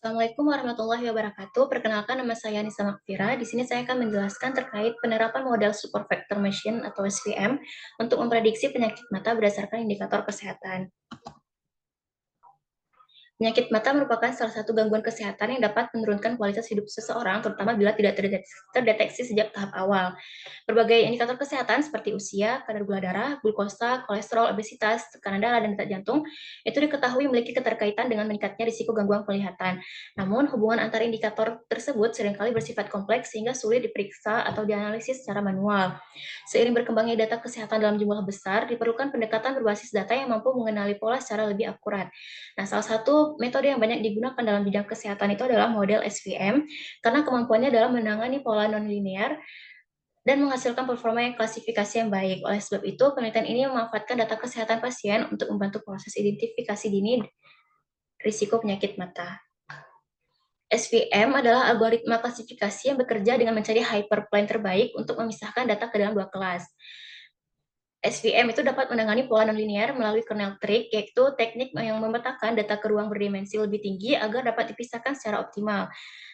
Assalamualaikum warahmatullahi wabarakatuh. Perkenalkan, nama saya Nisa Makfira. Di sini saya akan menjelaskan terkait penerapan model Super Vector Machine atau SVM untuk memprediksi penyakit mata berdasarkan indikator kesehatan. Penyakit mata merupakan salah satu gangguan kesehatan yang dapat menurunkan kualitas hidup seseorang, terutama bila tidak terdeteksi sejak tahap awal. Berbagai indikator kesehatan seperti usia, kadar gula darah, glukosa, kolesterol, obesitas, tekanan darah, dan detak jantung itu diketahui memiliki keterkaitan dengan meningkatnya risiko gangguan penglihatan. Namun, hubungan antara indikator tersebut seringkali bersifat kompleks sehingga sulit diperiksa atau dianalisis secara manual. Seiring berkembangnya data kesehatan dalam jumlah besar, diperlukan pendekatan berbasis data yang mampu mengenali pola secara lebih akurat. Nah, salah satu metode yang banyak digunakan dalam bidang kesehatan itu adalah model SVM, karena kemampuannya dalam menangani pola nonlinear dan menghasilkan performa yang klasifikasi yang baik. Oleh sebab itu, penelitian ini memanfaatkan data kesehatan pasien untuk membantu proses identifikasi dini risiko penyakit mata. SVM adalah algoritma klasifikasi yang bekerja dengan mencari hyperplane terbaik untuk memisahkan data ke dalam dua kelas. SVM itu dapat menangani pola nonlinear melalui kernel trig, yaitu teknik yang memetakan data ke ruang berdimensi lebih tinggi agar dapat dipisahkan secara optimal.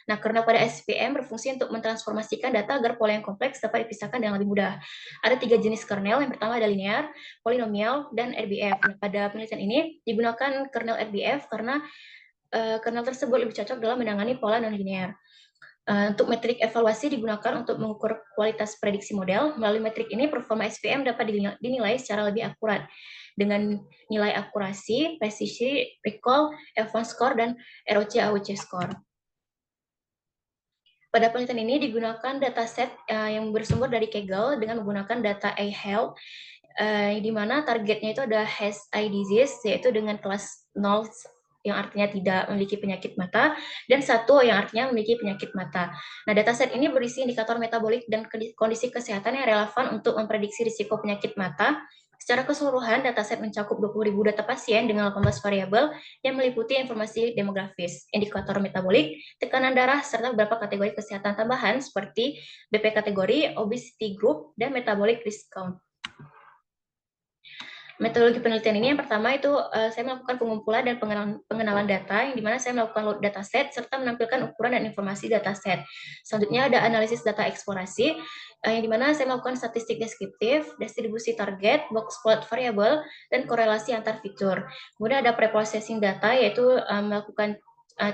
Nah, kernel pada SVM berfungsi untuk mentransformasikan data agar pola yang kompleks dapat dipisahkan dengan lebih mudah. Ada 3 jenis kernel, yang pertama ada linear, polinomial, dan RBF. Nah, pada penelitian ini digunakan kernel RBF karena kernel tersebut lebih cocok dalam menangani pola nonlinear. Untuk metrik evaluasi digunakan untuk mengukur kualitas prediksi model. Melalui metrik ini, performa SVM dapat dinilai secara lebih akurat dengan nilai akurasi, presisi, recall, F1 score, dan ROC-AOC score. Pada penelitian ini digunakan dataset yang bersumber dari Kaggle dengan menggunakan data AHEL, di mana targetnya itu ada has eye disease, yaitu dengan kelas 0 yang artinya tidak memiliki penyakit mata, dan 1 yang artinya memiliki penyakit mata. Nah, dataset ini berisi indikator metabolik dan kondisi kesehatan yang relevan untuk memprediksi risiko penyakit mata. Secara keseluruhan, dataset mencakup 20.000 data pasien dengan 18 variabel yang meliputi informasi demografis, indikator metabolik, tekanan darah, serta beberapa kategori kesehatan tambahan seperti BP kategori, obesity group, dan metabolic risk count. Metodologi penelitian ini yang pertama itu saya melakukan pengumpulan dan pengenalan data, yang dimana saya melakukan load dataset serta menampilkan ukuran dan informasi dataset. Selanjutnya ada analisis data eksplorasi, yang dimana saya melakukan statistik deskriptif, distribusi target, box plot variabel, dan korelasi antar fitur. Kemudian ada preprocessing data, yaitu melakukan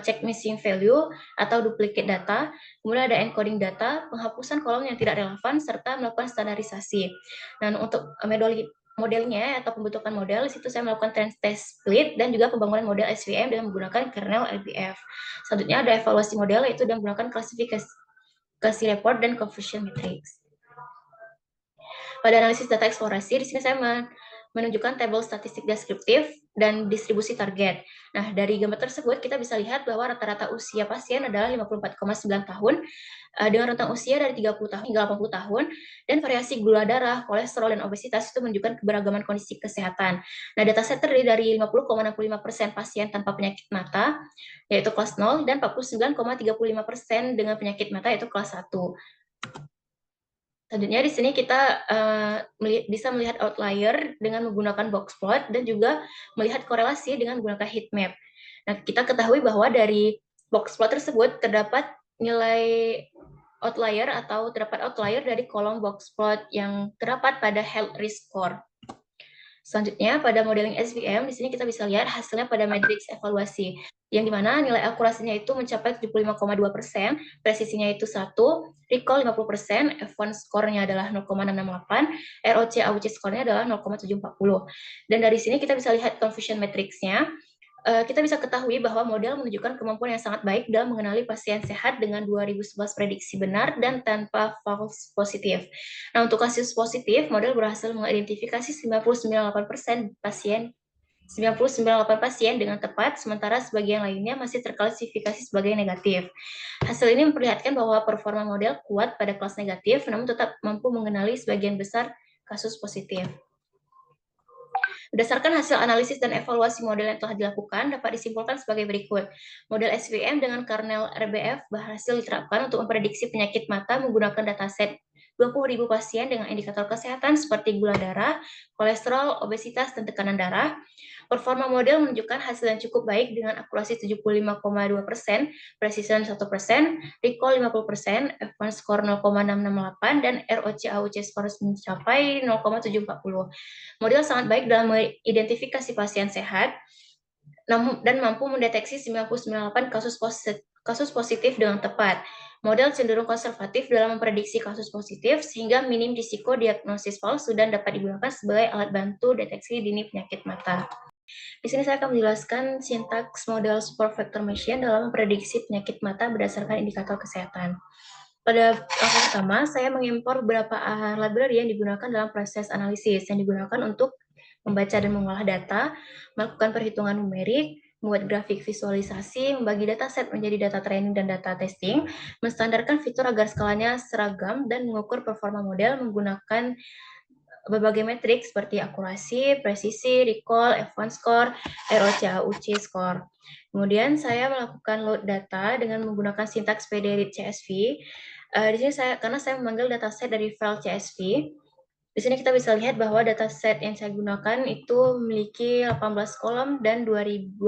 check missing value atau duplicate data, kemudian ada encoding data, penghapusan kolom yang tidak relevan, serta melakukan standarisasi. Dan untuk modelnya atau pembentukan model, di situ saya melakukan trend test split dan juga pembangunan model SVM dengan menggunakan kernel LBF. Selanjutnya ada evaluasi model, yaitu dengan menggunakan klasifikasi report dan conversion matrix. Pada analisis data eksplorasi, di sini saya menunjukkan tabel statistik deskriptif dan distribusi target. Nah, dari gambar tersebut kita bisa lihat bahwa rata-rata usia pasien adalah 54,9 tahun, dengan rentang usia dari 30 tahun hingga 80 tahun, dan variasi gula darah, kolesterol, dan obesitas itu menunjukkan keberagaman kondisi kesehatan. Nah, dataset terdiri dari 50,65% pasien tanpa penyakit mata, yaitu kelas 0, dan 49,35% dengan penyakit mata, yaitu kelas 1. Selanjutnya di sini kita bisa melihat outlier dengan menggunakan box plot dan juga melihat korelasi dengan menggunakan heat map. Nah, kita ketahui bahwa dari box plot tersebut terdapat nilai outlier atau terdapat outlier dari kolom box plot yang terdapat pada health risk score. Selanjutnya, pada modeling SVM, di sini kita bisa lihat hasilnya pada matriks evaluasi, yang dimana nilai akurasinya itu mencapai 75,2%, presisinya itu 1, recall 50%, F1 score-nya adalah 0,668, ROC-AUC score-nya adalah 0,740. Dan dari sini kita bisa lihat confusion matrix-nya. Kita bisa ketahui bahwa model menunjukkan kemampuan yang sangat baik dalam mengenali pasien sehat dengan 2011 prediksi benar dan tanpa false positif. Nah, untuk kasus positif, model berhasil mengidentifikasi 99,8% pasien 99,8 pasien dengan tepat, sementara sebagian lainnya masih terklasifikasi sebagai negatif. Hasil ini memperlihatkan bahwa performa model kuat pada kelas negatif, namun tetap mampu mengenali sebagian besar kasus positif. Berdasarkan hasil analisis dan evaluasi model yang telah dilakukan, dapat disimpulkan sebagai berikut. Model SVM dengan kernel RBF berhasil diterapkan untuk memprediksi penyakit mata menggunakan dataset 20.000 pasien dengan indikator kesehatan seperti gula darah, kolesterol, obesitas, dan tekanan darah. Performa model menunjukkan hasil yang cukup baik dengan akurasi 75,2%, precision 1%, recall 50%, F1 score 0,668, dan ROC-AUC score mencapai 0,740. Model sangat baik dalam mengidentifikasi pasien sehat dan mampu mendeteksi 99,8 kasus positif dengan tepat. Model cenderung konservatif dalam memprediksi kasus positif sehingga minim risiko diagnosis palsu dan dapat digunakan sebagai alat bantu deteksi dini penyakit mata. Di sini saya akan menjelaskan sintaks model support vector machine dalam memprediksi penyakit mata berdasarkan indikator kesehatan. Pada langkah pertama, saya mengimpor beberapa library yang digunakan dalam proses analisis, yang digunakan untuk membaca dan mengolah data, melakukan perhitungan numerik, membuat grafik visualisasi, membagi dataset menjadi data training dan data testing, menstandarkan fitur agar skalanya seragam, dan mengukur performa model menggunakan berbagai metrik seperti akurasi, presisi, recall, F1 score, ROC-AUC score. Kemudian saya melakukan load data dengan menggunakan sintaks pdread CSV. Di sini karena saya memanggil dataset dari file CSV. Di sini kita bisa lihat bahwa dataset yang saya gunakan itu memiliki 18 kolom dan 20.000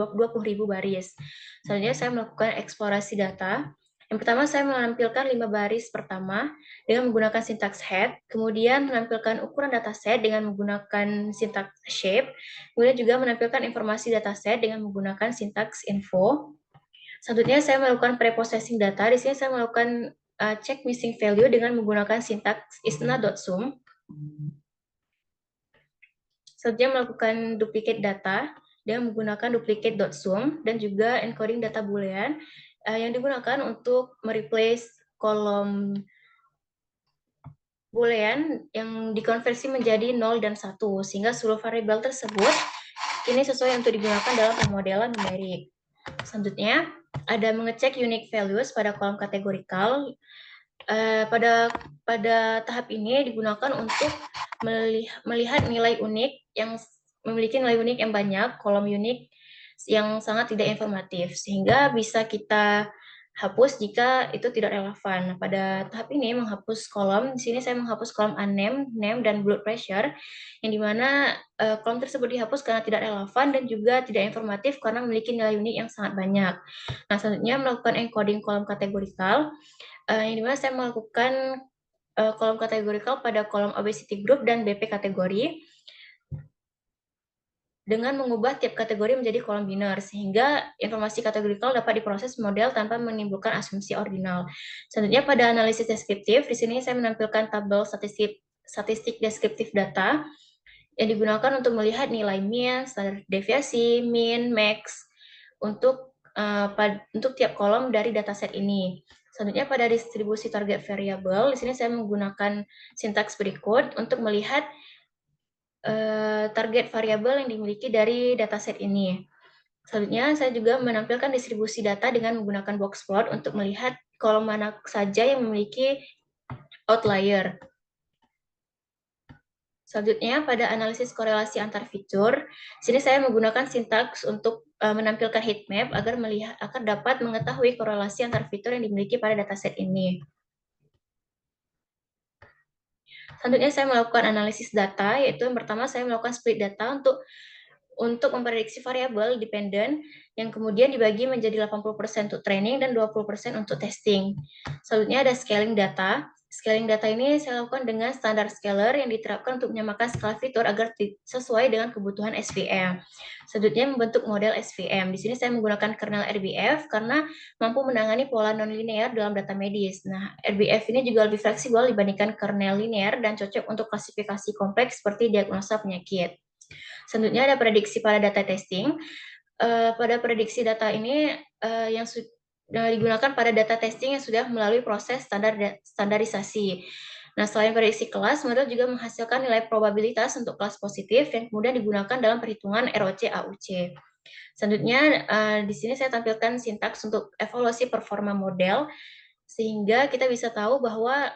baris. Selanjutnya saya melakukan eksplorasi data. Yang pertama saya menampilkan 5 baris pertama dengan menggunakan sintaks head, kemudian menampilkan ukuran dataset dengan menggunakan sintaks shape, kemudian juga menampilkan informasi dataset dengan menggunakan sintaks info. Selanjutnya saya melakukan preprocessing data. Di sini saya melakukan check missing value dengan menggunakan sintaks isna.sum. Selanjutnya melakukan duplicate data dengan menggunakan duplicate.sum dan juga encoding data boolean yang digunakan untuk mereplace kolom boolean yang dikonversi menjadi 0 dan 1 sehingga seluruh variabel tersebut ini sesuai untuk digunakan dalam pemodelan numerik. Selanjutnya ada mengecek unique values pada kolom kategorikal. Pada tahap ini digunakan untuk melihat nilai unik yang memiliki nilai unik yang banyak, kolom unik yang sangat tidak informatif, sehingga bisa kita hapus jika itu tidak relevan. Pada tahap ini menghapus kolom, di sini saya menghapus kolom unnamed, name, dan blood pressure, yang dimana kolom tersebut dihapus karena tidak relevan dan juga tidak informatif karena memiliki nilai unik yang sangat banyak. Nah, selanjutnya melakukan encoding kolom kategorikal, yang dimana saya melakukan kolom kategorikal pada kolom obesity group dan BP kategori dengan mengubah tiap kategori menjadi kolom biner sehingga informasi kategorikal dapat diproses model tanpa menimbulkan asumsi ordinal. Selanjutnya pada analisis deskriptif, di sini saya menampilkan tabel statistik deskriptif data yang digunakan untuk melihat nilai mean, standar deviasi, min, max untuk tiap kolom dari dataset ini. Selanjutnya pada distribusi target variable, di sini saya menggunakan sintaks berikut untuk melihat target variabel yang dimiliki dari dataset ini. Selanjutnya, saya juga menampilkan distribusi data dengan menggunakan box plot untuk melihat kolom mana saja yang memiliki outlier. Selanjutnya, pada analisis korelasi antar fitur, sini saya menggunakan sintaks untuk menampilkan heatmap agar dapat mengetahui korelasi antar fitur yang dimiliki pada dataset ini. Selanjutnya saya melakukan analisis data, yaitu yang pertama saya melakukan split data untuk memprediksi variabel dependent yang kemudian dibagi menjadi 80% untuk training dan 20% untuk testing. Selanjutnya ada scaling data. Scaling data ini saya lakukan dengan standar scaler yang diterapkan untuk menyamakan skala fitur agar sesuai dengan kebutuhan SVM. Selanjutnya membentuk model SVM. Di sini saya menggunakan kernel RBF karena mampu menangani pola non-linear dalam data medis. Nah, RBF ini juga lebih fleksibel dibandingkan kernel linear dan cocok untuk klasifikasi kompleks seperti diagnosa penyakit. Selanjutnya ada prediksi pada data testing. Pada prediksi data ini yang digunakan pada data testing yang sudah melalui proses standarisasi. Nah, selain prediksi kelas, model juga menghasilkan nilai probabilitas untuk kelas positif yang kemudian digunakan dalam perhitungan ROC-AUC. Selanjutnya, di sini saya tampilkan sintaks untuk evaluasi performa model, sehingga kita bisa tahu bahwa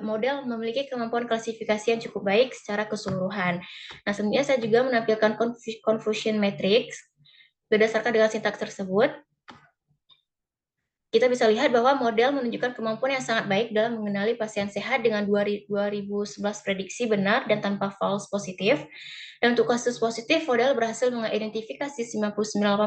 model memiliki kemampuan klasifikasi yang cukup baik secara keseluruhan. Nah, selanjutnya saya juga menampilkan confusion matrix berdasarkan dengan sintaks tersebut. kita bisa lihat bahwa model menunjukkan kemampuan yang sangat baik dalam mengenali pasien sehat dengan 2011 prediksi benar dan tanpa false positif. Dan untuk kasus positif, model berhasil mengidentifikasi 99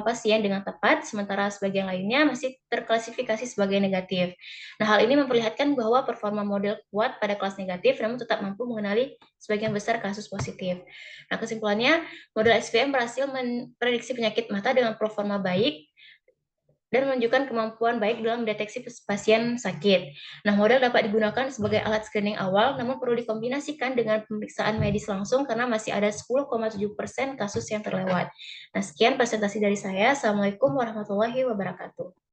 pasien dengan tepat, sementara sebagian lainnya masih terklasifikasi sebagai negatif. Nah, hal ini memperlihatkan bahwa performa model kuat pada kelas negatif, namun tetap mampu mengenali sebagian besar kasus positif. Nah, kesimpulannya, model SVM berhasil memprediksi penyakit mata dengan performa baik, dan menunjukkan kemampuan baik dalam mendeteksi pasien sakit. Nah, model dapat digunakan sebagai alat screening awal, namun perlu dikombinasikan dengan pemeriksaan medis langsung karena masih ada 10,7% kasus yang terlewat. Nah, sekian presentasi dari saya. Assalamualaikum warahmatullahi wabarakatuh.